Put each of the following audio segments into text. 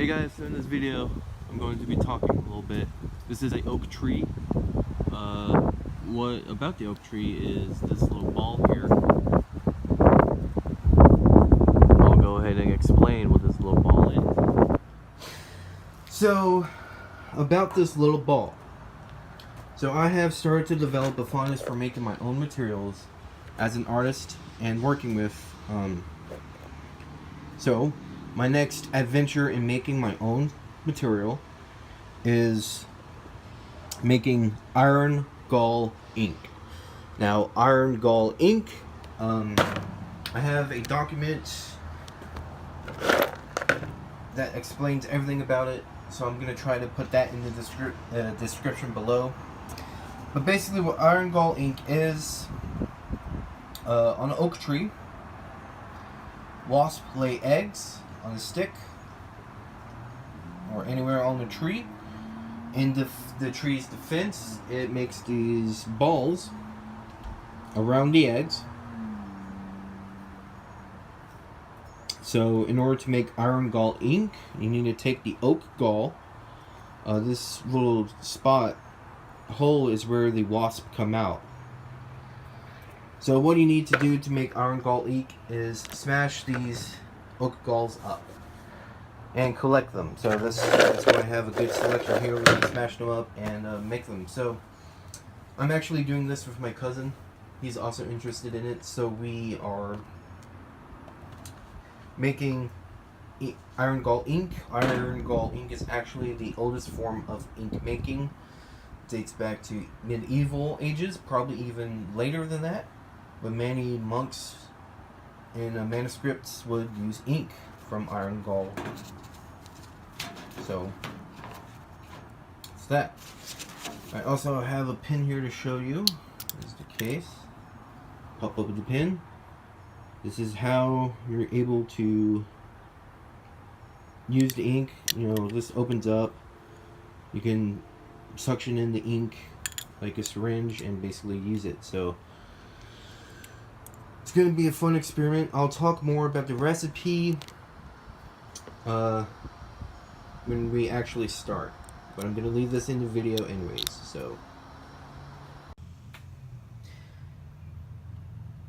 Hey guys, so in this video I'm going to be talking a little bit. This is an oak tree. What about the oak tree is this little ball here. I'll go ahead and explain what this little ball is. So, about this little ball. So I have started to develop a fondness for making my own materials as an artist and working with so my next adventure in making my own material is making iron gall ink. Now, iron gall ink, I have a document that explains everything about it, so I'm going to try to put that in the description below. But basically what iron gall ink is, on an oak tree, wasps lay eggs on a stick or anywhere on the tree. In the tree's defense, it makes these balls around the eggs. So in order to make iron gall ink, you need to take the oak gall. This little spot hole is where the wasp come out. So what you need to do to make iron gall ink is smash these oak galls up and collect them. So that's why I have a good selection here. We can smash them up and make them. So I'm actually doing this with my cousin. He's also interested in it. So we are making iron gall ink. Iron gall ink is actually the oldest form of ink making. It dates back to medieval ages, probably even later than that. But many monks in manuscripts would use ink from iron gall. So, it's that. I also have a pin here to show you. This is the case. Pop open the pin. This is how you're able to use the ink. You know, this opens up. You can suction in the ink like a syringe and basically use it. So, it's going to be a fun experiment. I'll talk more about the recipe when we actually start. But I'm going to leave this in the video anyways. So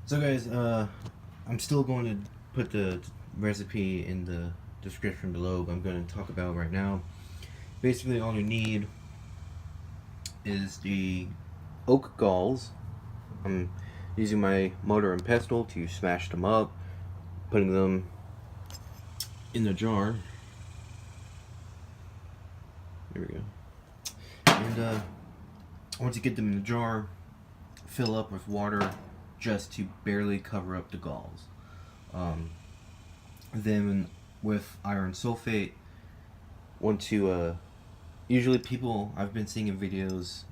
guys, I'm still going to put the recipe in the description below, but I'm going to talk about it right now. Basically all you need is the oak galls. I'm using my mortar and pestle to smash them up, putting them in the jar. There we go. And once you get them in the jar, fill up with water just to barely cover up the galls. Then with iron sulfate, usually people I've been seeing in videos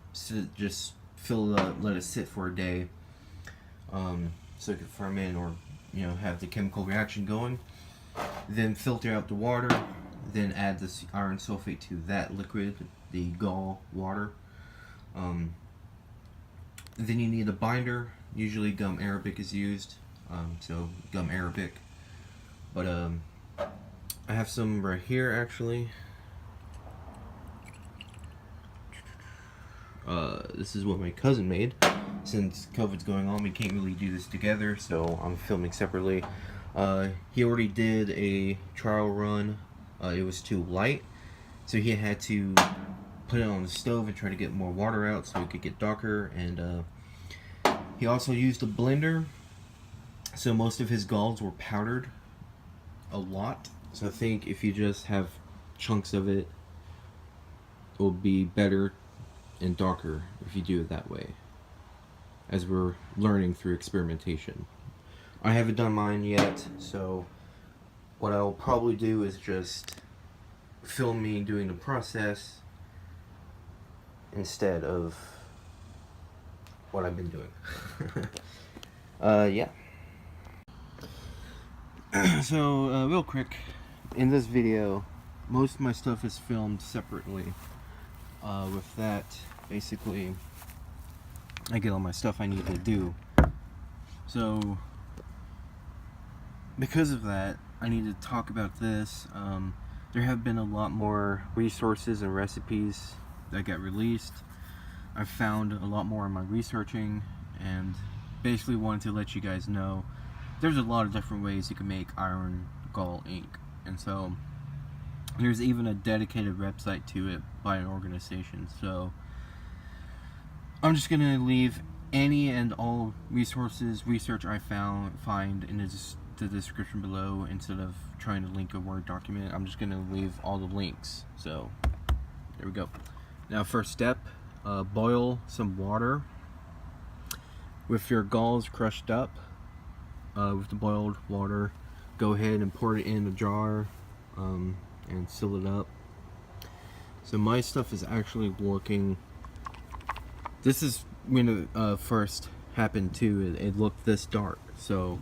just let it sit for a day. So it can ferment or have the chemical reaction going. Then filter out the water. Then add this iron sulfate to that liquid, the gall water. Then you need a binder. Usually gum arabic is used. So gum arabic. But I have some right here actually. This is what my cousin made. Since COVID's going on, we can't really do this together, so I'm filming separately. He already did a trial run. It was too light, so he had to put it on the stove and try to get more water out so it could get darker. And he also used a blender, so most of his galls were powdered a lot. So I think if you just have chunks of it, it will be better and darker if you do it that way, as we're learning through experimentation. I haven't done mine yet, so what I'll probably do is just film me doing the process instead of what I've been doing. Yeah. So, real quick, in this video, most of my stuff is filmed separately. With that, basically, I get all my stuff I need to do. So, because of that, I need to talk about this. there have been a lot more resources and recipes that get released. I've found a lot more in my researching, and basically wanted to let you guys know there's a lot of different ways you can make iron gall ink. And so there's even a dedicated website to it by an organization. So I'm just gonna leave any and all research I find in the description below. Instead of trying to link a Word document, I'm just gonna leave all the links. So there we go. Now, first step, boil some water with your galls crushed up. With the boiled water, go ahead and pour it in a jar and seal it up. So my stuff is actually looking, this is when it first happened too, it looked this dark, so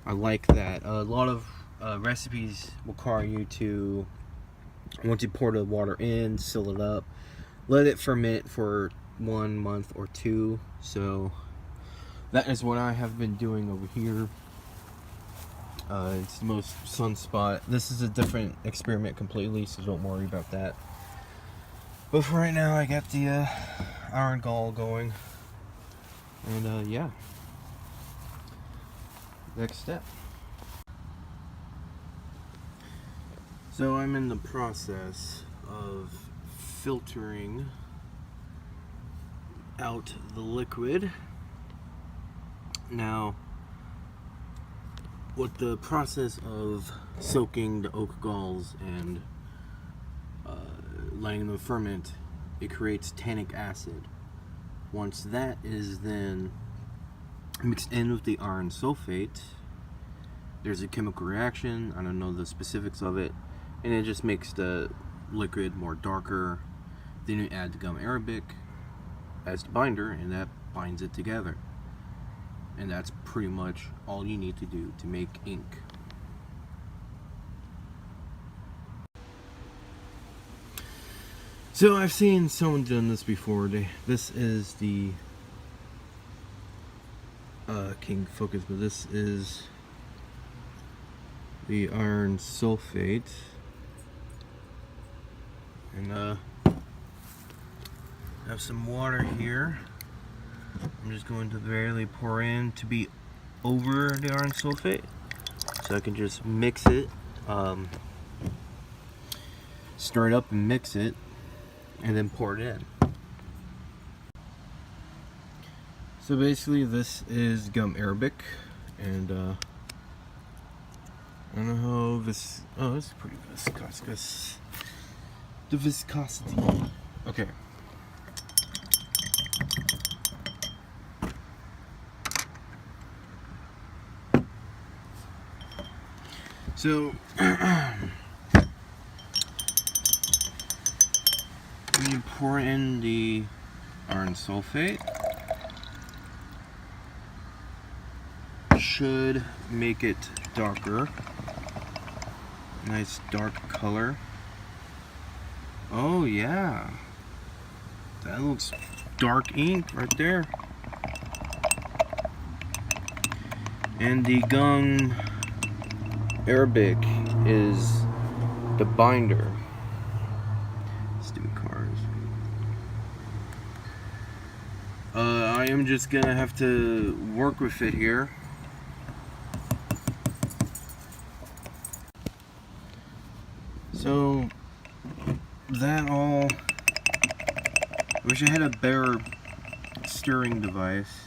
I like that. A lot of recipes require you to, once you pour the water in, seal it up, let it ferment for 1 month or 2. So that is what I have been doing over here. It's the most sunspot. This is a different experiment completely, so don't worry about that. But for right now, I got the iron gall going. And yeah. Next step. So I'm in the process of filtering out the liquid. Now, with the process of soaking the oak galls and letting them ferment, it creates tannic acid. Once that is then mixed in with the iron sulfate, there's a chemical reaction, I don't know the specifics of it, and it just makes the liquid more darker. Then you add the gum arabic as the binder, and that binds it together. And that's pretty much all you need to do to make ink. So I've seen someone done this before. This is the King Focus, but this is the iron sulfate. And I have some water here. I'm just going to barely pour in to be over the iron sulfate, so I can just mix it, stir it up and mix it, and then pour it in. So basically this is gum arabic, and I don't know how this, oh, it's pretty viscous. The viscosity. Okay. So, when you pour in the iron sulfate, should make it darker. Nice dark color. Oh yeah, that looks dark ink right there. And the gum Arabic is the binder. Stupid cars. I am just gonna have to work with it here. So that all, I wish I had a better stirring device,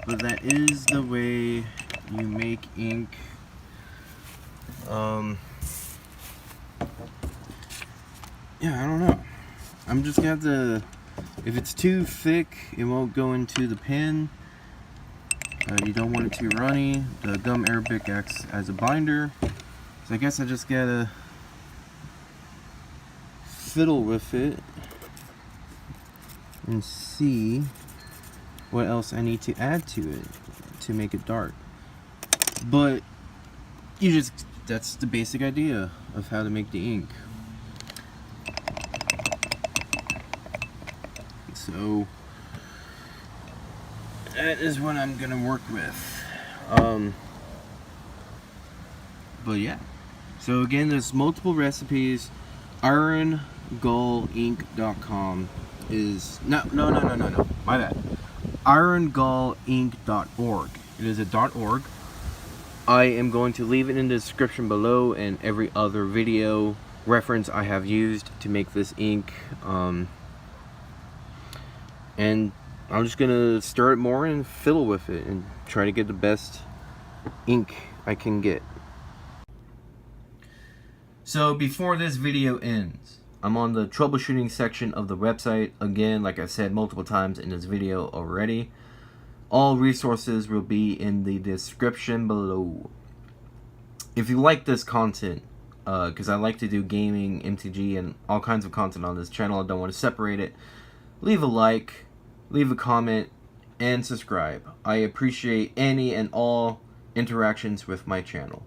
but that is the way you make ink. Yeah, I don't know. I'm just gonna have to, if it's too thick, it won't go into the pen. You don't want it too runny. The gum Arabic acts as a binder. So I guess I just gotta fiddle with it and see what else I need to add to it to make it dark. But that's the basic idea of how to make the ink. So that is what I'm gonna work with. But yeah, So again, there's multiple recipes. IronGallInc.com is no. My bad. IronGallInc.org. It is a .org. I am going to leave it in the description below and every other video reference I have used to make this ink. And I'm just gonna stir it more and fiddle with it and try to get the best ink I can get. So before this video ends, I'm on the troubleshooting section of the website. Again, like I said multiple times in this video already, all resources will be in the description below. If you like this content, because I like to do gaming, MTG, and all kinds of content on this channel, I don't want to separate it, leave a like, leave a comment, and subscribe. I appreciate any and all interactions with my channel.